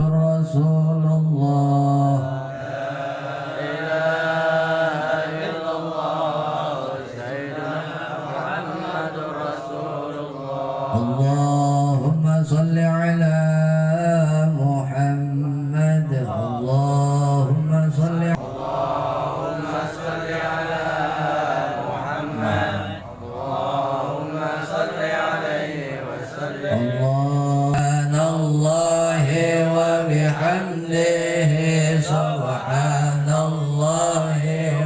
Rasulullah. Allahumma salli ala Muhammad. Allahumma salli ala Muhammad. Allahumma salli alaihi wa sallim. Subhanallahi wa bihamdihi, subhanallahi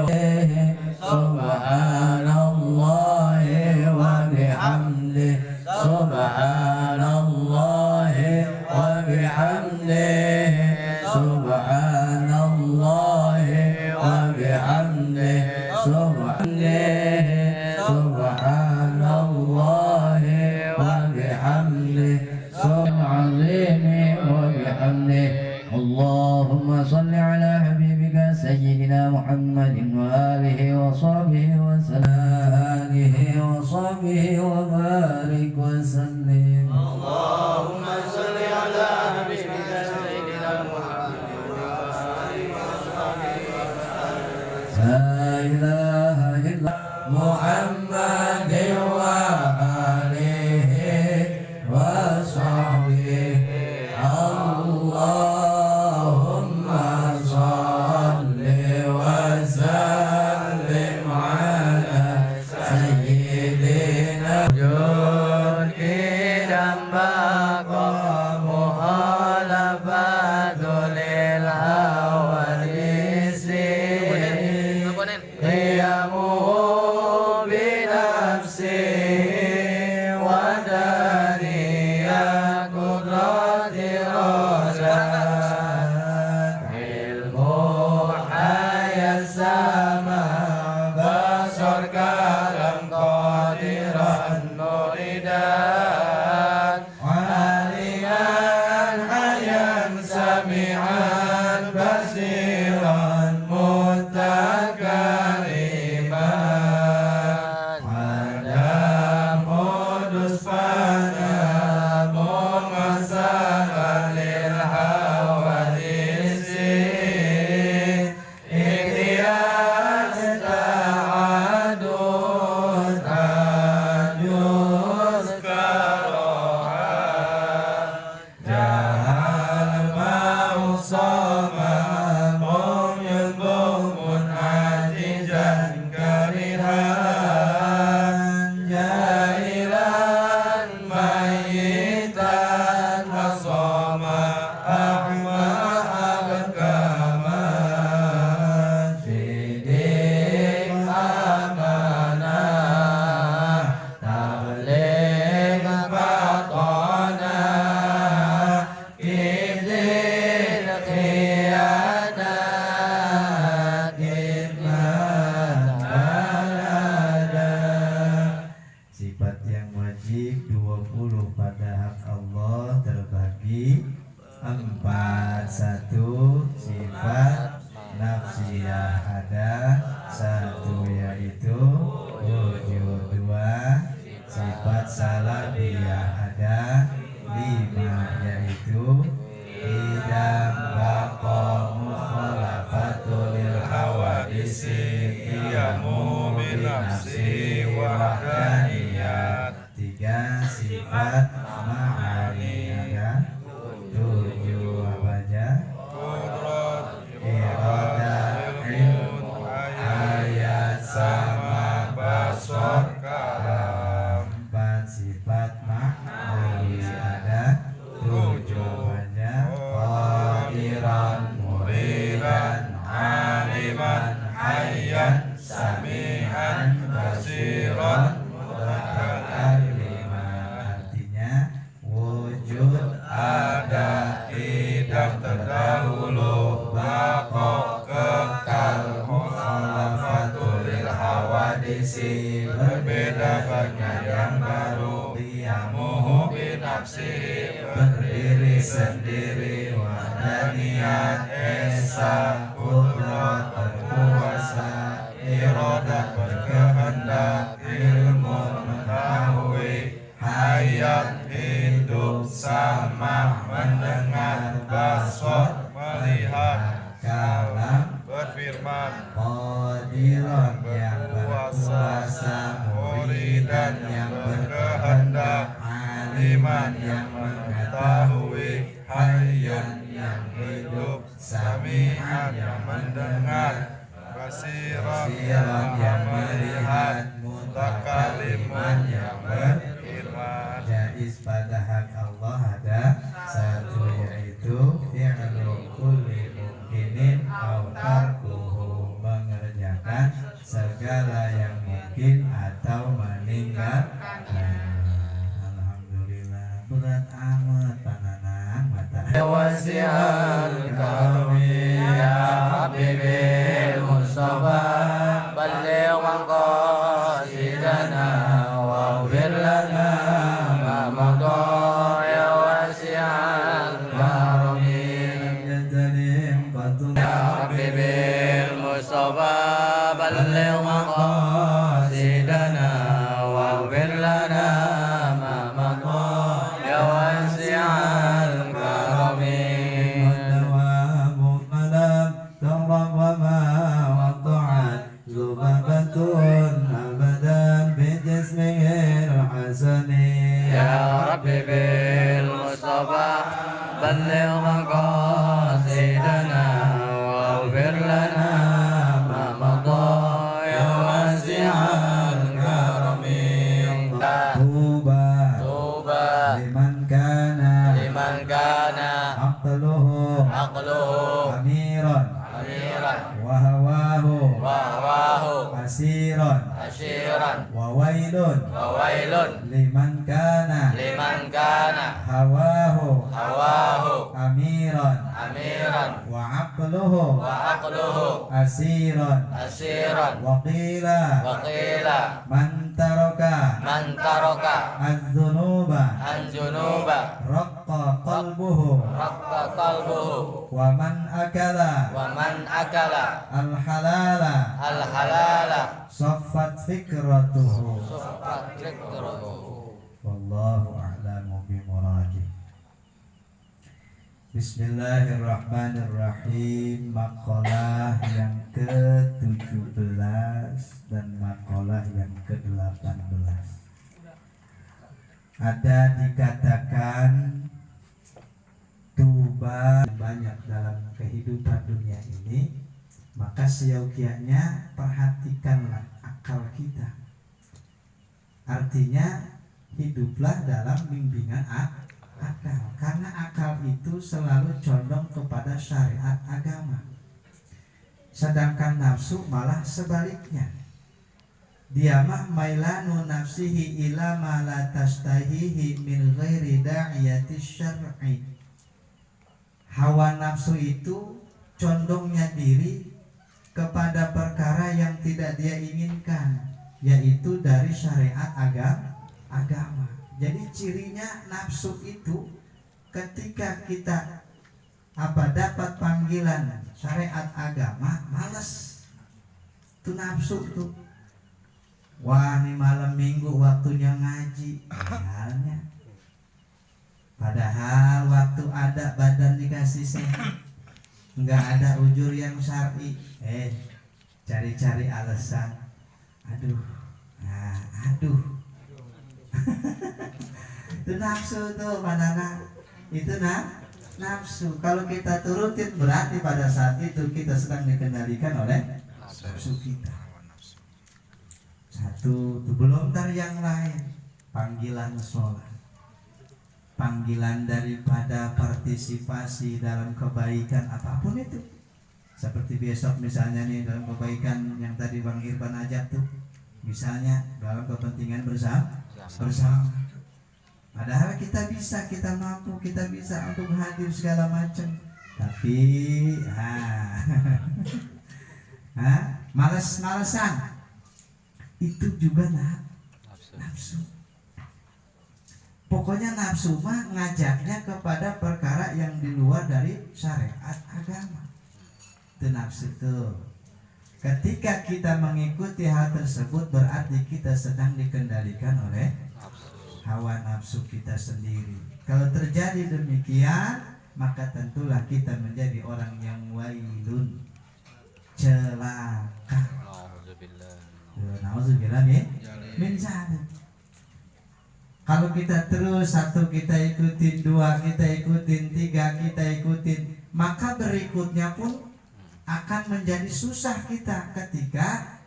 subhanallahi wa bihamdihi, subhanallahi wa bihamdihi, subhanallahi wa bihamdihi, subhanallahi wa bihamdihi, subhanallah wa bihamdihi. Allahumma salli ala habibika sayyidina Muhammadin wa alihi wa sahbihi wa sallam, alihi wa sahbihi wa barik wa sallim. Allahumma salli ala habibika sayyidina Muhammadin wa alihi wa sahbihi wa sallam. La ilaha illa Muhammadin wa alihi wa sahbihi. Allahumma salli wa sallim ala sayyidina wujud idam baqa muhalafatul hawadisi qiyamuhu binafsihi wa daniya qudrati rasulullah. Ilmu hayat sama basar kalam qadiran muridan aliman hayan sami'an basiran mutakariman adam kudus pada mumasalah lil hawadisi ikhtiar ta'adud ajuz karoha jahal mausama mumyun bumun ajijan karihan jailan mayitan wasoma ahma abkaman sidik amanah tabligh fatona ibdil khiyanat idman alada. Sifat yang wajib 20 pada hak Allah terbagi 4. 1. Sifat nafsiyah ada 1 yaitu wujud. 2. Sifat salabiyah ada 5 yaitu idam baqa mukhalafatul hawadisi qiyamu binafsi wahdaniyat. 3. Sifat ma'ani ada 7 apa aja? Iradat, ilmu, ayat, sama, basar, kalam. 4. Sifat ma'nawi ada 7 aja. Qadiran, muridan, aliman, hayyan, sami'an, basiran, mutakalliman. Artinya wujud ada, idam terdahulu, baqo kekal, mukhalafatul hawadisi berbeda dengan yang baru, qiyamuhu binafsi berdiri sendiri, wadaniyat esa kudrat berkuasa, iradat berkehendak, ilmu mengetahui, hayat hidup sama mendengar, hidup, sami'an yang mendengar, basiran yang melihat, mutakaliman yang berfirman. Jaiz pada hak Allah ada satu, yaitu fi'lu kulli mungkinin au tarkuhu, mengerjakan segala yang mungkin atau meninggalkan. Alhamdulillah, berat amat pananang mata. Wasi'al karami ya habibil Mustafa, balligh maqasidana waghfir lana ma madha ya wasi'al karami yadalim qatul ya habibil Mustafa, balligh maqasidana waghfir lana ma madha ya wasi'al karami. Ya Rabbi bil Mustafa, balligh maqasidana waghfir lana ma madha ya wasi'al karami. Tuba liman kana aqluhu amiran wa hawahu asiran wa wailun liman kana hawahu amiran wa aqluhu asiran wa qila man taraka az-zunuba raqqa qalbuhu wa man akala al-halala saffat fikratuhu. Wallahu a'lamu bimuradih. Bismillahirrahmanirrahim. Maqalah yang ke-17 dan maqalah yang ke-18. Ada dikatakan tuba banyak dalam kehidupan dunia ini, maka seyogianya perhatikanlah akal kita. Artinya hiduplah dalam bimbingan akal, karena akal itu selalu condong kepada syariat agama, sedangkan nafsu malah sebaliknya. Dia mah mailanu nafsihi ila ma la tastahihi min ghairi da'iyati syar'i. Hawa nafsu itu condongnya diri kepada perkara yang tidak dia inginkan, yaitu dari syariat agama. Jadi cirinya nafsu itu ketika kita dapat panggilan syariat agama, males. Itu nafsu tuh. Wah, ini malam minggu waktunya ngaji misalnya. Padahal waktu ada badan dikasih sehat, nggak ada ujur yang syar'i, cari-cari alasan. Aduh. Itu nafsu tuh, pandangan. Itu nafsu. Kalau kita turutin berarti pada saat itu kita sedang dikendalikan oleh nafsu kita. Satu, belum dari yang lain, panggilan sholat, panggilan daripada partisipasi dalam kebaikan apapun itu. Seperti besok misalnya nih, dalam kebaikan yang tadi Bang Irfan ajak tuh, misalnya dalam kepentingan bersama. Padahal kita mampu, kita bisa untuk hadir segala macam. Tapi males-malesan itu juga nafsu. Pokoknya nafsu mah ngajaknya kepada perkara yang di luar dari syariat agama. Itu nafsu tuh. Ketika kita mengikuti hal tersebut berarti kita sedang dikendalikan oleh hawa nafsu kita sendiri. Kalau terjadi demikian, maka tentulah kita menjadi orang yang wailun, celaka. Nauzubillah min zalik. Kalau kita terus, satu kita ikutin, dua kita ikutin, tiga kita ikutin, maka berikutnya pun akan menjadi susah kita ketika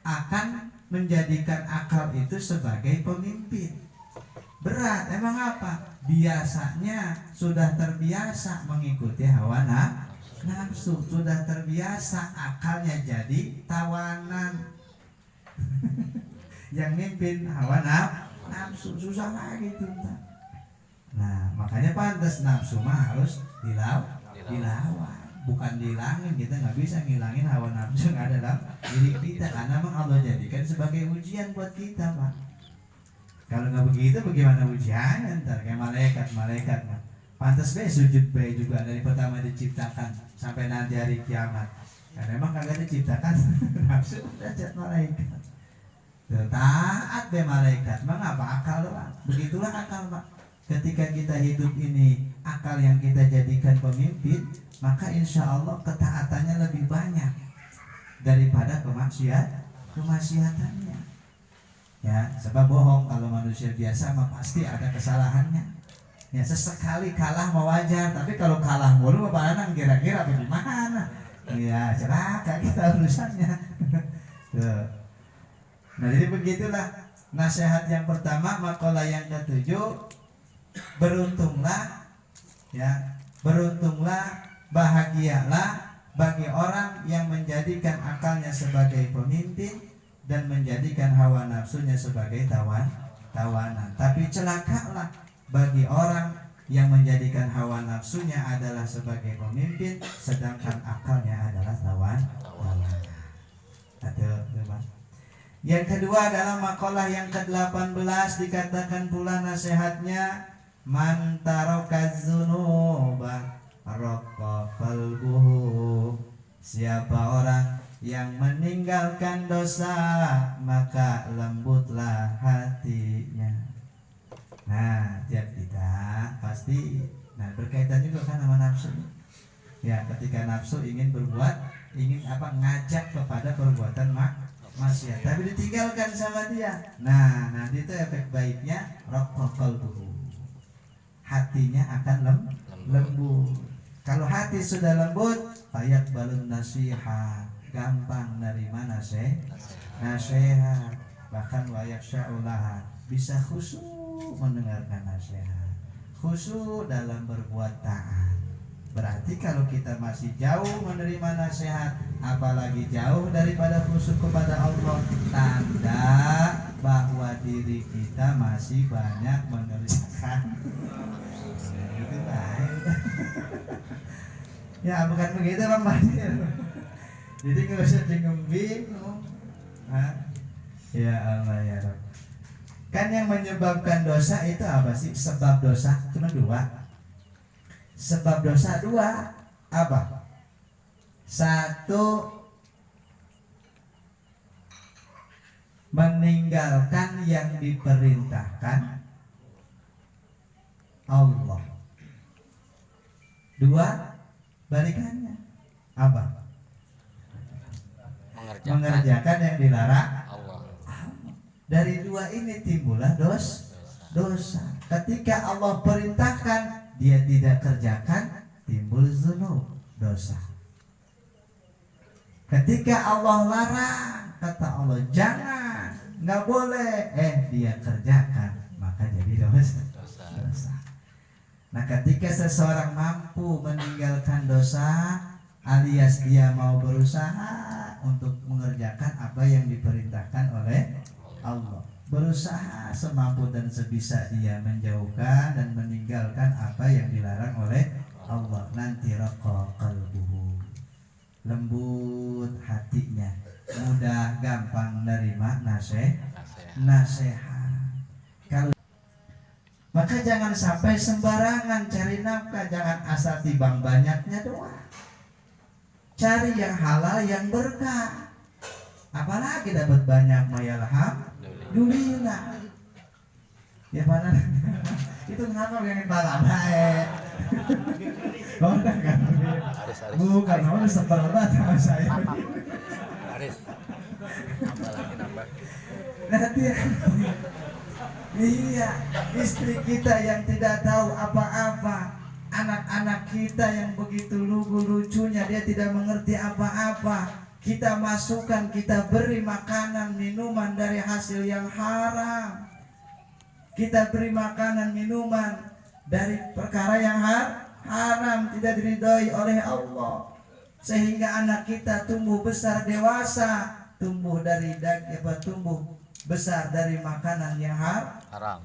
akan menjadikan akal itu sebagai pemimpin. Berat, emang apa? Biasanya sudah terbiasa mengikuti hawa nafsu, sudah terbiasa akalnya jadi tawanan. Yang mimpin hawa nafsu, susah lagi tuh. Nah, makanya pantas nafsu mah harus dilawan, bukan dihilangin. Kita nggak bisa ngilangin hawa nafsu yang ada dalam diri kita, karena memang Allah jadikan sebagai ujian buat kita, Pak. Kalau nggak begitu, bagaimana ujiannya ntar? Kayak malaikat mah pantas be sujud be juga dari pertama diciptakan sampai nanti hari kiamat. Karena memang kagak diciptakan nafsu derajat malaikat. Taat be malaikat, mengapa akal doang? Begitulah akal, Pak. Ketika kita hidup ini akal yang kita jadikan pemimpin, maka insya Allah ketaatannya lebih banyak daripada kemaksiatannya. Ya, sebab bohong kalau manusia biasa mah pasti ada kesalahannya. Ya, sesekali kalah mau wajar, tapi kalau kalah mulu apa kira-kira bagaimana? Ya, celaka kita urusannya. Nah, jadi begitulah nasihat yang pertama. Makalah yang ketujuh, beruntunglah, bahagialah bagi orang yang menjadikan akalnya sebagai pemimpin dan menjadikan hawa nafsunya sebagai tawanan. Tapi celakalah bagi orang yang menjadikan hawa nafsunya adalah sebagai pemimpin, sedangkan akalnya adalah tawanan. Yang kedua adalah makalah yang ke-18, dikatakan pula nasihatnya, man tarakaz dzunuba raqqa qalbuhu. Siapa orang yang meninggalkan dosa, maka lembutlah hatinya. Nah, tiap kita pasti berkaitan juga kan sama nafsu. Ya, ketika nafsu ingin ngajak kepada perbuatan maksiat, tapi ditinggalkan sama dia. Nah, nanti itu efek baiknya raqqa qalbuhu. Hatinya akan lembut. Kalau hati sudah lembut, fayaqbalun nasiha, gampang nerima nasihat, bahkan wayaksyaulaha, bisa khusyuk mendengarkan nasihat, khusyuk dalam berbuat taat. Berarti kalau kita masih jauh menerima nasihat, apalagi jauh daripada khusyuk kepada Allah, tanda bahwa diri kita masih banyak mengerjakan. Itu baik. Ya, bukan begitu Bang Badir. Jadi nggak usah bingung. Ya Allah ya Rabb. Kan yang menyebabkan dosa itu apa sih? Sebab dosa cuma dua. Sebab dosa dua apa? Satu, meninggalkan yang diperintahkan Allah. Dua, balikannya apa? Mengerjakan yang dilarang Allah. Dari dua ini timbullah dosa. Ketika Allah perintahkan, dia tidak kerjakan, timbul dzunub, dosa. Ketika Allah larang, kata Allah jangan, nggak boleh, dia kerjakan, maka jadi dosa. Nah, ketika seseorang mampu meninggalkan dosa, alias dia mau berusaha untuk mengerjakan apa yang diperintahkan oleh Allah, berusaha semampu dan sebisa dia menjauhkan dan meninggalkan apa yang dilarang oleh Allah, nanti raqqa qalbuhu, lembut hatinya, mudah gampang nerima nasihat. Maka jangan sampai sembarangan cari nafkah, jangan asal timbang banyaknya doang. Cari yang halal, yang berkah. Apalagi dapat banyak, alhamdulillah. Ya mana? Itu kenapa pengen pala baik? Oh, enggak kan? Bukan, kamu sebel banget sama saya. Aris, nambah. Nanti iya, istri kita yang tidak tahu apa-apa, anak-anak kita yang begitu lugu-lucunya, dia tidak mengerti apa-apa, kita masukkan, kita beri makanan minuman dari hasil yang haram, kita beri makanan minuman dari perkara yang haram, tidak diridhoi oleh Allah, sehingga anak kita tumbuh besar dewasa, tumbuh besar dari makanan yang Haram.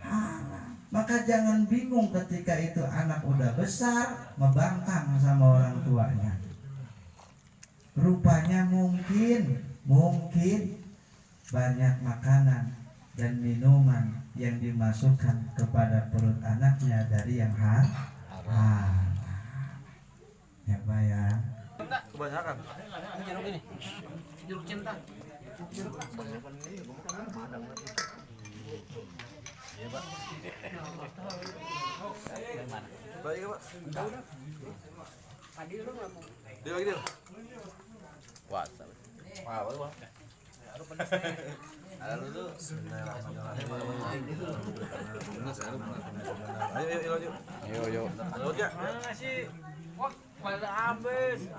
Maka jangan bingung ketika itu anak udah besar membangkang sama orang tuanya. Rupanya mungkin banyak makanan dan minuman yang dimasukkan kepada perut anaknya dari yang haram. Ya Pak ya. Kebanyakan. Jeruk ini. Jeruk cinta. Iya, Pak. Dari mana? Baik, Pak. Tadi lu ngomong. Dia lagi dia. Puasa. Wah, Pak. Ada lu tuh. Ayo lanjut. Ayo. Lanjut ya. Mana sih? Wah, pada habis.